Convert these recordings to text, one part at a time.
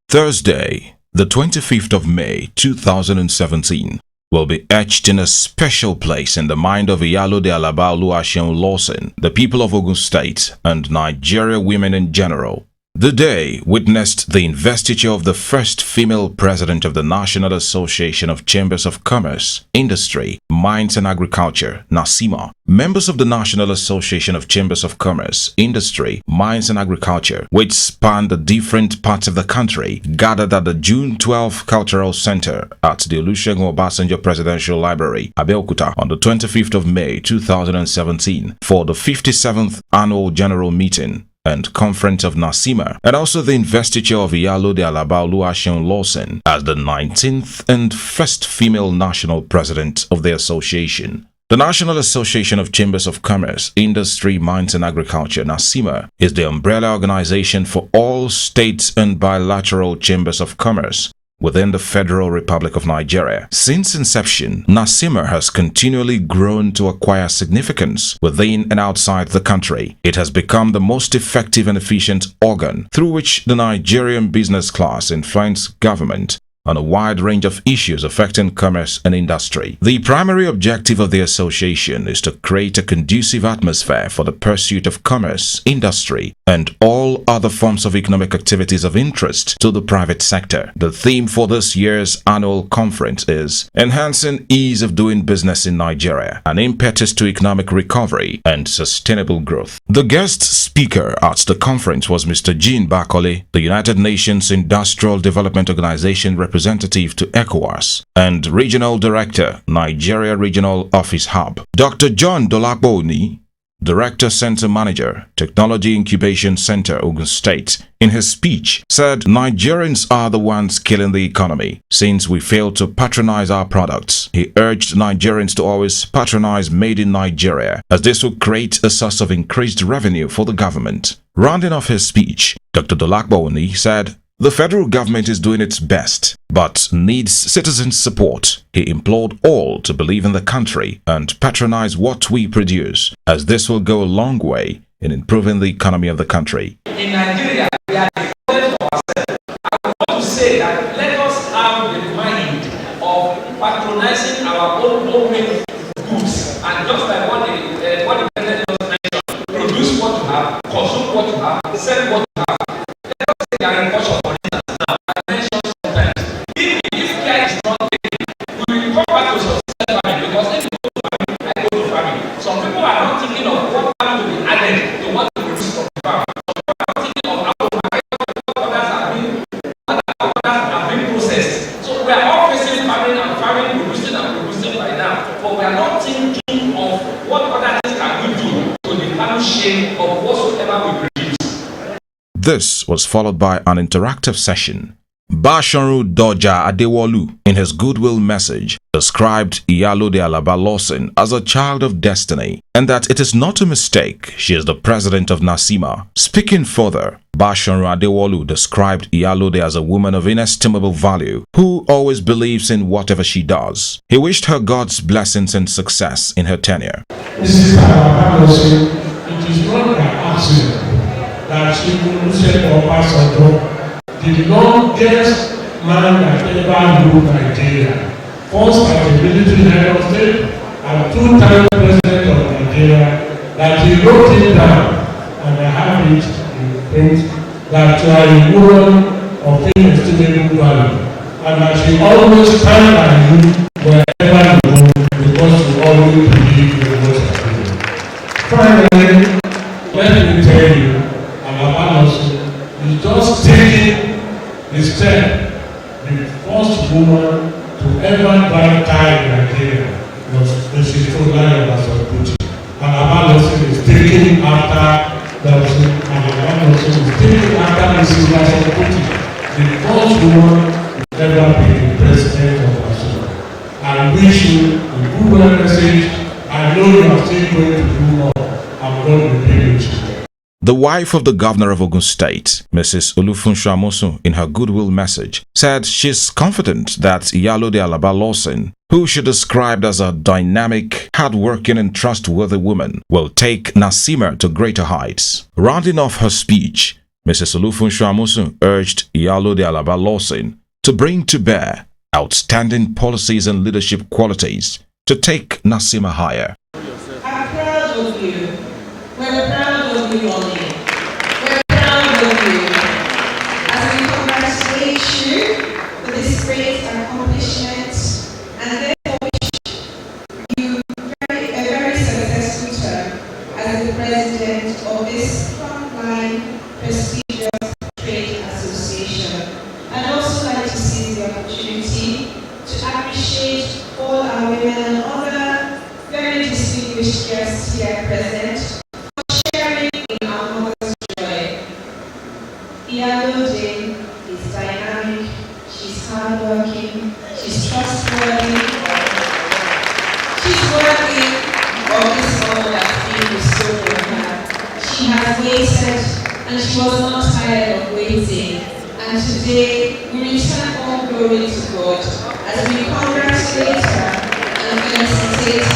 Thursday, the 25th of May 2017, will be etched in a special place in the mind of Iyalode, Alaba, Lawson, the people of Ogun State, and Nigeria women in general. The day witnessed the investiture of the first female president of the National Association of Chambers of Commerce, Industry, Mines and Agriculture, Naccima. Members of the National Association of Chambers of Commerce, Industry, Mines and Agriculture, which span the different parts of the country, gathered at the June 12 Cultural Center at the Olusegun Obasanjo Presidential Library, Abeokuta, on the 25th of May 2017 for the 57th Annual General Meeting and Conference of Naccima, and also the investiture of Iyalode, Alaba, Lawson as the 19th and first female national president of the association. The National Association of Chambers of Commerce, Industry, Mines and Agriculture, Naccima, is the umbrella organization for all states and bilateral chambers of commerce within the Federal Republic of Nigeria. Since inception, Naccima has continually grown to acquire significance within and outside the country. It has become the most effective and efficient organ through which the Nigerian business class influence government on a wide range of issues affecting commerce and industry. The primary objective of the association is to create a conducive atmosphere for the pursuit of commerce, industry, and all other forms of economic activities of interest to the private sector. The theme for this year's annual conference is Enhancing Ease of Doing Business in Nigeria, an impetus to economic recovery and sustainable growth. The guest speaker at the conference was Mr. Jean Bakole, the United Nations Industrial Development Organization representative to ECOWAS, and Regional Director, Nigeria Regional Office Hub. Dr. John Dolakboni, Director Center Manager, Technology Incubation Center, Ogun State, in his speech said Nigerians are the ones killing the economy since we fail to patronize our products. He urged Nigerians to always patronize Made in Nigeria, as this will create a source of increased revenue for the government. Rounding off his speech, Dr. Dolakboni said, "The federal government is doing its best, but needs citizens' support." He implored all to believe in the country and patronize what we produce, as this will go a long way in improving the economy of the country. In Nigeria, we are devoted to ourselves. I want to say that let us have the mind of patronizing our own homemade goods, and just like what the president just mentioned, produce what you have, consume what you have, sell what you have. Let us take agriculture for instance now. I mentioned sometimes, if care is not taken, we will come back to subsistence farming, because if you go to farming, I go to farming. Some people are not thinking of what value to be added to what to produce from the farm. Some people are not thinking of how to market what others are being processed. So we are all facing farming and farming, producing and producing right now, but we are not thinking of what other things can we do to the value chain of whatsoever we produce. This was followed by an interactive session. Basharu Doja Adewolu, in his goodwill message, described Iyalode Alaba Lawson as a child of destiny and that it is not a mistake she is the president of Naccima. Speaking further, Basharu Adewolu described Iyalode as a woman of inestimable value who always believes in whatever she does. He wished her God's blessings and success in her tenure. Mrs. Alaba Lawson, it is not by accident that she Olusegun Obasanjo, the longest man that ever ruled Nigeria, first as a military head of state and two-time president of Nigeria, that he wrote it down, and I have it in print, that you are a woman of inestimable value, and that she always stand by you wherever you go, because you always believe in what you are doing. Finally, let me tell you, Alaba Lawson is just taking the step. The first woman to ever drive car in Nigeria was Mrs. Lawson. Alaba Lawson is taking after Lawson, and Alaba Lawson is taking after Mrs. Lawson. The first woman to ever be the president of Naccima. I wish you a good message. I know you are still going to do more. I'm going to be with you. The wife of the governor of Ogun State, Mrs. Olufunso Amosun, in her goodwill message, said she's confident that Iyalode Alaba Lawson, who she described as a dynamic, hardworking and trustworthy woman, will take Naccima to greater heights. Rounding off her speech, Mrs. Olufunso Amosun urged Iyalode Alaba Lawson to bring to bear outstanding policies and leadership qualities to take Naccima higher. I'm proud of you. We're proud of you, Ollie. We're proud of you. As we congratulate you for this great accomplishment and therefore wish you a very successful term as the president of this frontline prestigious trade association. I'd also like to seize the opportunity to appreciate all our women and other very distinguished guests here present for sharing in our mother's joy. Iyalode is dynamic, she's hardworking, she's trustworthy, she's worthy of this honor that's being bestowed on her. She has waited and she was not tired of waiting. And today we return all glory to God as we congratulate her and felicitate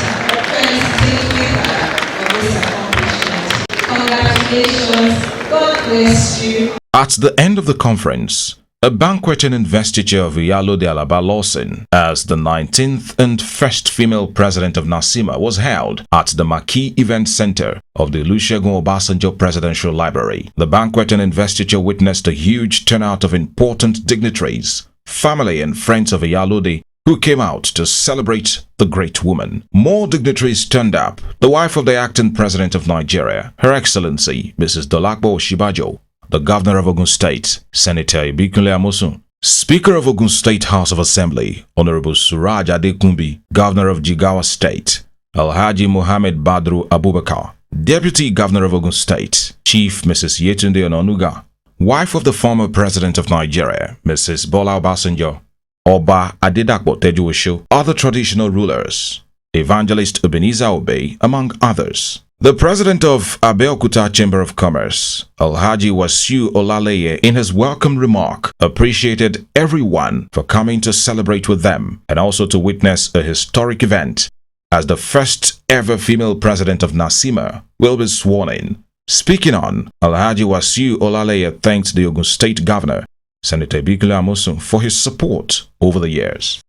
with her on this accomplishment. Congratulations. God bless you. At the end of the conference, a banquet and investiture of Iyalode Alaba Lawson as the 19th and first female president of Naccima was held at the Marquee Event Center of the Olusegun Obasanjo Presidential Library. The banquet and investiture witnessed a huge turnout of important dignitaries, family and friends of Iyalode who came out to celebrate the great woman. More dignitaries turned up. The wife of the acting president of Nigeria, Her Excellency Mrs. Dolapo Oshibajo, the Governor of Ogun State, Senator Ibikunle Amosun, Speaker of Ogun State House of Assembly, Honorable Suraj Adekunbi, Governor of Jigawa State, Alhaji Mohammed Badru Abubakar, Deputy Governor of Ogun State, Chief Mrs. Yetunde Ononuga, wife of the former President of Nigeria, Mrs. Bola Obasanjo, Oba Adedapo Tejuosho, other traditional rulers, Evangelist Ebenezer Obey, among others. The president of Abeokuta Chamber of Commerce, Alhaji Wasiu Olaleye, in his welcome remark, appreciated everyone for coming to celebrate with them and also to witness a historic event as the first ever female president of Naccima will be sworn in. Speaking on, Alhaji Wasiu Olaleye thanked the Ogun State Governor, Senator Ibikunle Amosun, for his support over the years.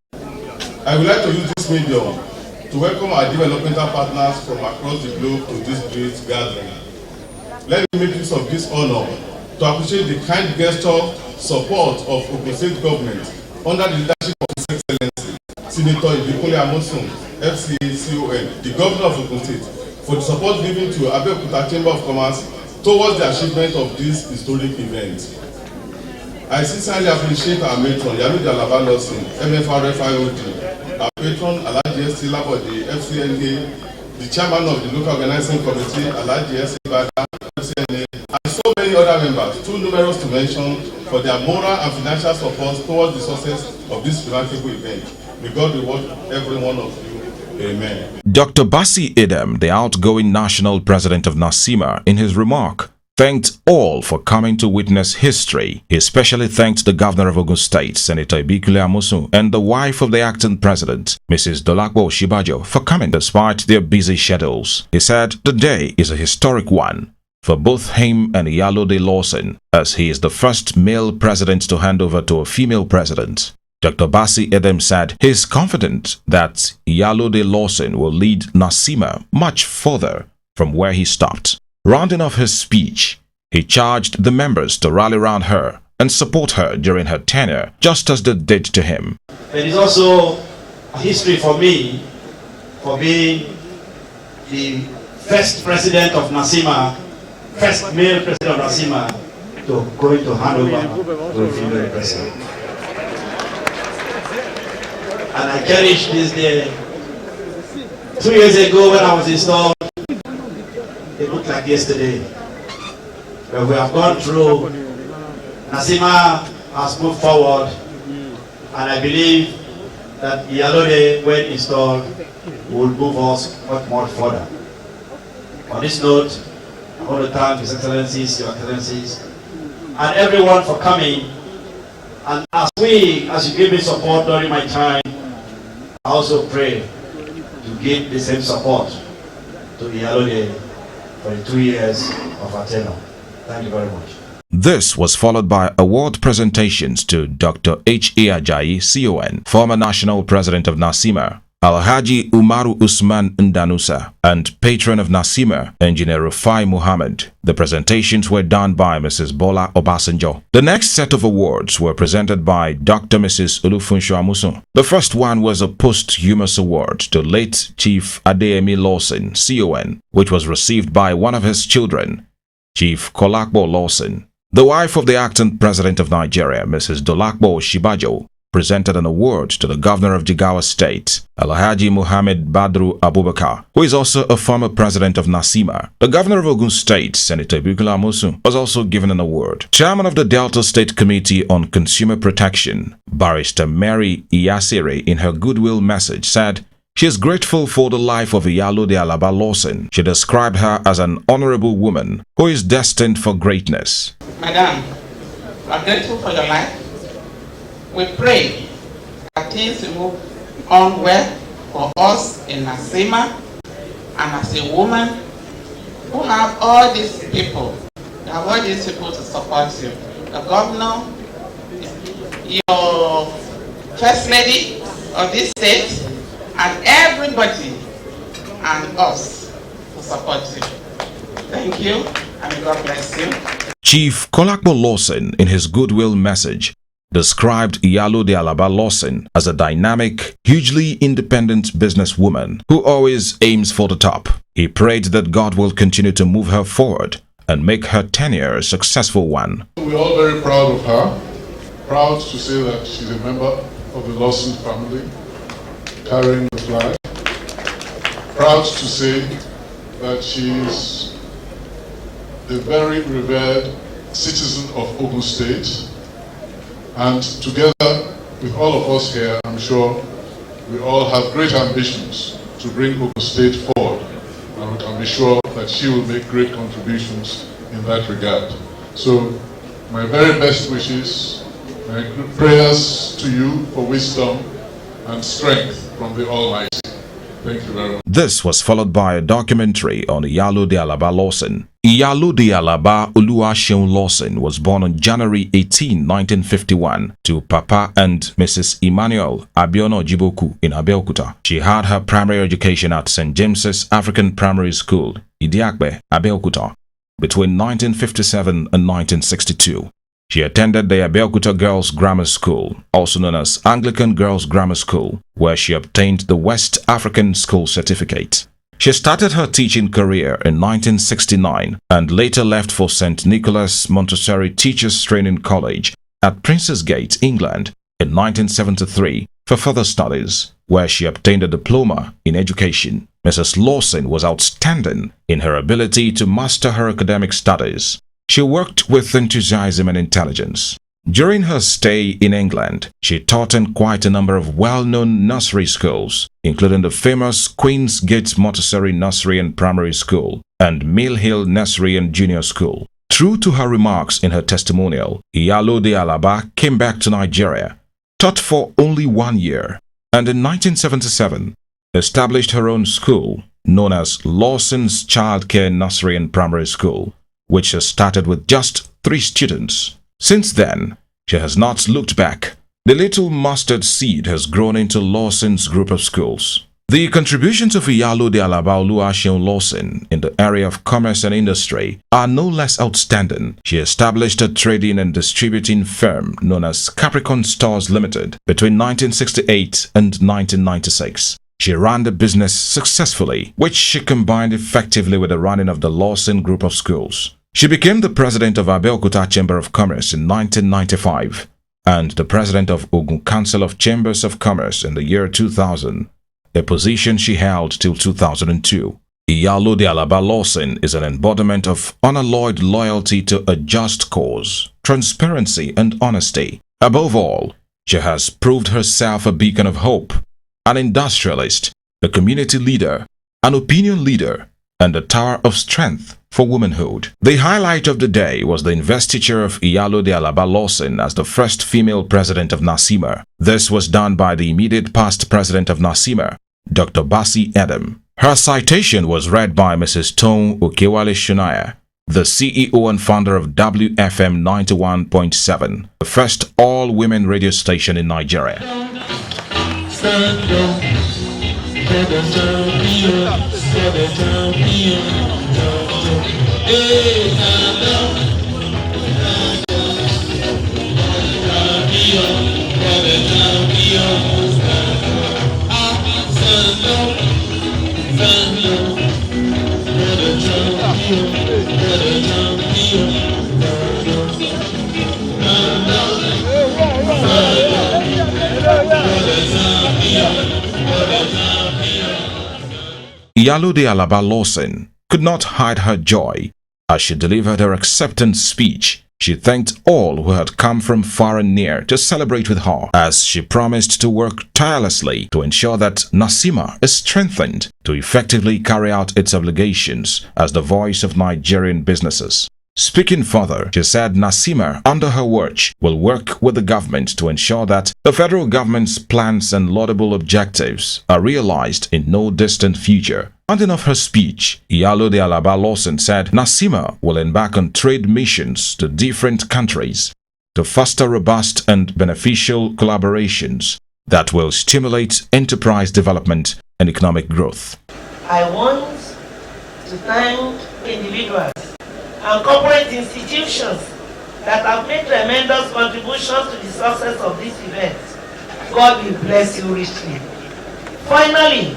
I would like to use this medium to welcome our developmental partners from across the globe to this great gathering. Let me make use of this honor to appreciate the kind gesture support of Ogun State government under the leadership of His Excellency Senator Ibikunle Amosun, FCACON, the Governor of Ogun State, for the support given to Abeokuta Chamber of Commerce towards the achievement of this historic event. I sincerely appreciate our matron, Iyalode Alaba Lawson, MFRFIOD, our patron, Alhaji S. Labode, FCNA, the chairman of the local organizing committee, Alhaji S. Bada, FCNA, and so many other members, too numerous to mention, for their moral and financial support towards the success of this remarkable event. May God reward every one of you. Amen. Dr. Basi Idem, the outgoing national president of Naccima, in his remark, thanked all for coming to witness history. He especially thanked the Governor of Ogun State, Senator Ibikunle Amosun, and the wife of the acting president, Mrs. Dolapo Oshibajo, for coming despite their busy schedules. He said the day is a historic one for both him and Iyalode Lawson, as he is the first male president to hand over to a female president. Dr. Basi Idem said he is confident that Iyalode Lawson will lead Naccima much further from where he stopped. Rounding off his speech, he charged the members to rally around her and support her during her tenure, just as they did to him. It is also a history for me for being the first president of Naccima, first male president of Naccima, to going to hand over to a female president. And I cherish this day. 2 years ago when I was installed, it looked like yesterday. But we have gone through. Naccima has moved forward, and I believe that Iyalode, when installed, will move us much more further. On this note, I want to thank His Excellencies, Your Excellencies, and everyone for coming. And as you give me support during my time, I also pray to give the same support to Iyalode for the 2 years of our tenure. Thank you very much. This was followed by award presentations to Dr. H.A. Ajayi, CON, former national president of Naccima, Alhaji Umaru Usman Ndanusa, and patron of Naccima, Engineer Rufai Muhammad. The presentations were done by Mrs. Bola Obasanjo. The next set of awards were presented by Dr. Mrs. Olufunso Amusun. The first one was a posthumous award to late Chief Adeyemi Lawson, CON, which was received by one of his children, Chief Kolakbo Lawson. The wife of the acting president of Nigeria, Mrs. Dolakbo Shibajo, presented an award to the governor of Jigawa State, Alhaji Muhammad Badru Abubakar, who is also a former president of Naccima. The governor of Ogun State, Senator Bukula Amosu, was also given an award. Chairman of the Delta State Committee on Consumer Protection, Barrister Mary Iyasire, in her goodwill message said, she is grateful for the life of Iyalode Alaba Lawson. She described her as an honorable woman who is destined for greatness. Madam, I'm grateful for your life. We pray that things will move on well for us in Naccima, and as a woman who have all these people, you have all these people to support you. The governor, your first lady of this state, and everybody and us to support you. Thank you, and God bless you. Chief Kolakbo Lawson, in his goodwill message, described Iyalode Alaba Lawson as a dynamic, hugely independent businesswoman who always aims for the top. He prayed that God will continue to move her forward and make her tenure a successful one. We're all very proud of her, proud to say that she's a member of the Lawson family, carrying the flag, proud to say that she's a very revered citizen of Ogun State. And together with all of us here, I'm sure we all have great ambitions to bring Ogun State forward. And we can be sure that she will make great contributions in that regard. So my very best wishes, my prayers to you for wisdom and strength from the Almighty. Thank you very much. This was followed by a documentary on Iyalode Alaba Lawson. Iyalode Alaba Oluwaseun Lawson was born on January 18, 1951 to Papa and Mrs. Emmanuel Abiona Jiboku in Abeokuta. She had her primary education at St. James's African Primary School, Idiakbe, Abeokuta, between 1957 and 1962. She attended the Abeokuta Girls Grammar School, also known as Anglican Girls Grammar School, where she obtained the West African School Certificate. She started her teaching career in 1969 and later left for St. Nicholas Montessori Teachers Training College at Prince's Gate, England in 1973 for further studies, where she obtained a diploma in education. Mrs. Lawson was outstanding in her ability to master her academic studies. She worked with enthusiasm and intelligence. During her stay in England, she taught in quite a number of well-known nursery schools, including the famous Queen's Gate Montessori Nursery and Primary School and Mill Hill Nursery and Junior School. True to her remarks in her testimonial, Iyalode Alaba came back to Nigeria, taught for only 1 year, and in 1977 established her own school known as Lawson's Child Care Nursery and Primary School, which has started with just 3 students. Since then, she has not looked back. The little mustard seed has grown into Lawson's group of schools. The contributions of Iyalode Alaba Oluwaseun Lawson in the area of commerce and industry are no less outstanding. She established a trading and distributing firm known as Capricorn Stores Limited between 1968 and 1996. She ran the business successfully, which she combined effectively with the running of the Lawson group of schools. She became the president of Abeokuta Chamber of Commerce in 1995 and the president of Ogun Council of Chambers of Commerce in the year 2000, a position she held till 2002. Iyalode Alaba Lawson is an embodiment of unalloyed loyalty to a just cause, transparency and honesty. Above all, she has proved herself a beacon of hope, an industrialist, a community leader, an opinion leader, and a tower of strength for womanhood. The highlight of the day was the investiture of Iyalode Alaba Lawson as the first female president of Naccima. This was done by the immediate past president of Naccima, Dr. Basi Adam. Her citation was read by Mrs. Tom Okewale Shunaya, the CEO and founder of WFM 91.7, the first all-women radio station in Nigeria. Iyalode Alaba Lawson could not hide her joy as she delivered her acceptance speech. She thanked all who had come from far and near to celebrate with her, as she promised to work tirelessly to ensure that Naccima is strengthened to effectively carry out its obligations as the voice of Nigerian businesses. Speaking further, she said Naccima, under her watch, will work with the government to ensure that the federal government's plans and laudable objectives are realized in no distant future. Ending of her speech, Iyalode Alaba Lawson said Naccima will embark on trade missions to different countries to foster robust and beneficial collaborations that will stimulate enterprise development and economic growth. I want to thank individuals and corporate institutions that have made tremendous contributions to the success of this event. God will bless you richly. Finally,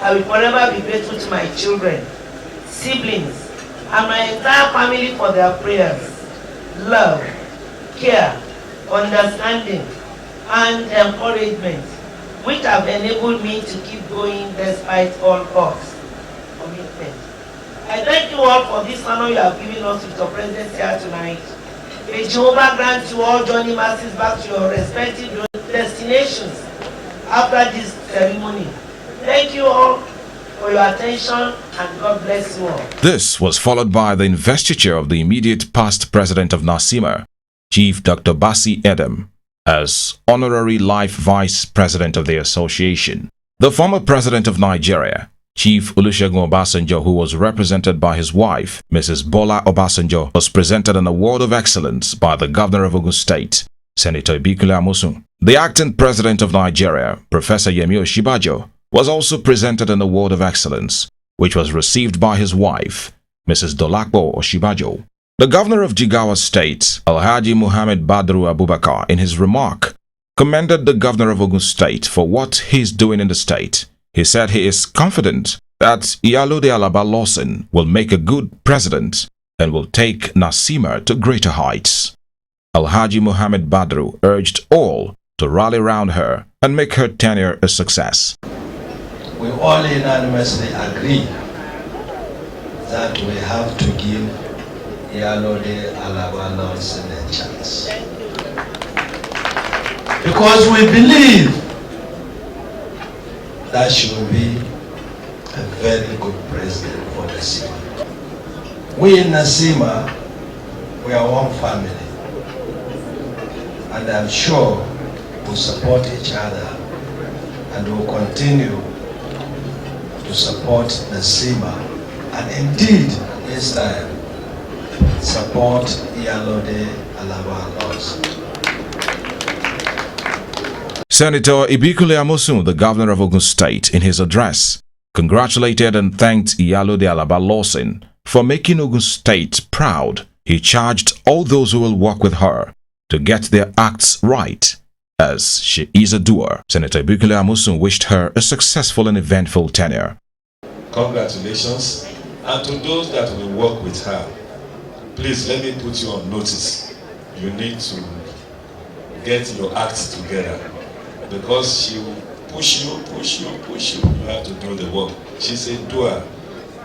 I will forever be grateful to my children, siblings, and my entire family for their prayers, love, care, understanding, and encouragement, which have enabled me to keep going despite all odds. Commitment. I thank you all for this honor you have given us with your presence here tonight. May Jehovah grant you all journey masses back to your respective destinations after this ceremony. Thank you all for your attention and God bless you all. This was followed by the investiture of the immediate past president of Naccima, Chief Dr. Basi Edem, as honorary life vice president of the association. The former president of Nigeria, Chief Olusegun Obasanjo, who was represented by his wife, Mrs. Bola Obasanjo, was presented an award of excellence by the governor of Ogun State, Senator Ibikule Amosun. The acting president of Nigeria, Professor Yemi Osinbajo, was also presented an award of excellence, which was received by his wife, Mrs. Dolapo Osinbajo. The governor of Jigawa State, Alhaji Muhammad Badru Abubakar, in his remark, commended the governor of Ogun State for what he is doing in the state. He said he is confident that Iyalode Alaba Lawson will make a good president and will take Naccima to greater heights. Alhaji Muhammad Badru urged all to rally around her and make her tenure a success. We all unanimously agree that we have to give Iyalode Alaba Lawson a chance. Because we believe that she will be a very good president for Naccima. We in Naccima, we are one family. And I'm sure we'll support each other and we'll continue to support Naccima and indeed this time support Iyalode Alaba Lawson. Senator Ibikule Amosun, the governor of Ogun State, in his address, congratulated and thanked Iyalode Alaba Lawson for making Ogun State proud. He charged all those who will work with her to get their acts right, as she is a doer. Senator Ibikule Amosun wished her a successful and eventful tenure. Congratulations, and to those that will work with her, please let me put you on notice. You need to get your acts together, because she will push you. You have to do the work. She's a doer.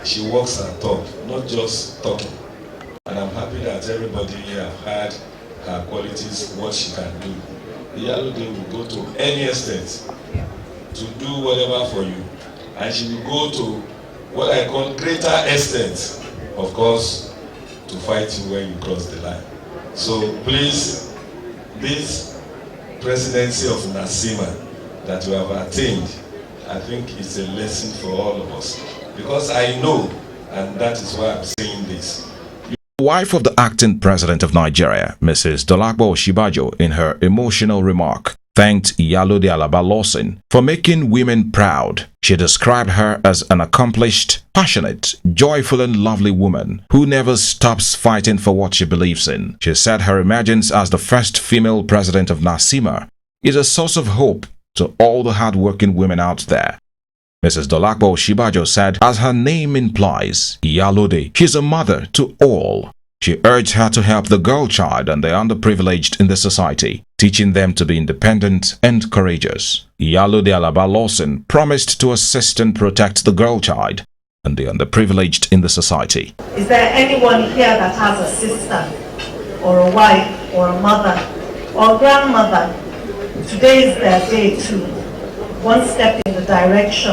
She works her talk, not just talking. And I'm happy that everybody here have heard her qualities, what she can do. Iyalode will go to any extent to do whatever for you. And she will go to what I call greater extent, of course, to fight you when you cross the line. So please, this presidency of Naccima that we have attained, I think it's a lesson for all of us. Because I know And that is why I'm saying this. The wife of the acting president of Nigeria, Mrs. Dolapo Oshibajo, in her emotional remark, thanked Iyalode Alaba Lawson for making women proud. She described her as an accomplished, passionate, joyful and lovely woman who never stops fighting for what she believes in. She said her emergence as the first female president of Naccima is a source of hope to all the hard-working women out there. Mrs. Dolapo Oshibajo said, as her name implies, Iyalode, she's a mother to all. She urged her to help the girl child and the underprivileged in the society, teaching them to be independent and courageous. Iyalode Alaba Lawson promised to assist and protect the girl child and the underprivileged in the society. Is there anyone here that has a sister, or a wife, or a mother, or grandmother? Today is their day too. One step in the direction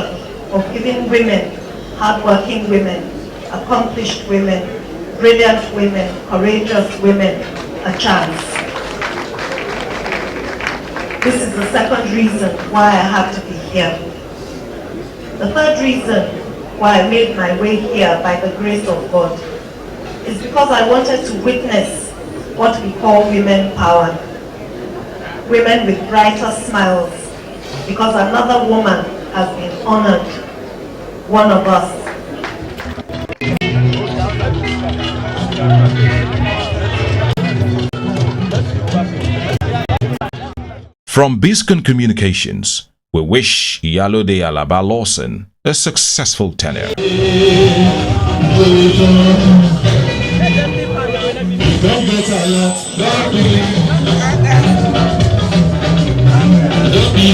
of giving women, hardworking women, accomplished women, brilliant women, courageous women, a chance. This is the second reason why I have to be here. The third reason why I made my way here by the grace of God is because I wanted to witness what we call women power. Women with brighter smiles, because another woman has been honored, one of us. From Biscon Communications, we wish Iyalode Alaba Lawson a successful tenure. Don't be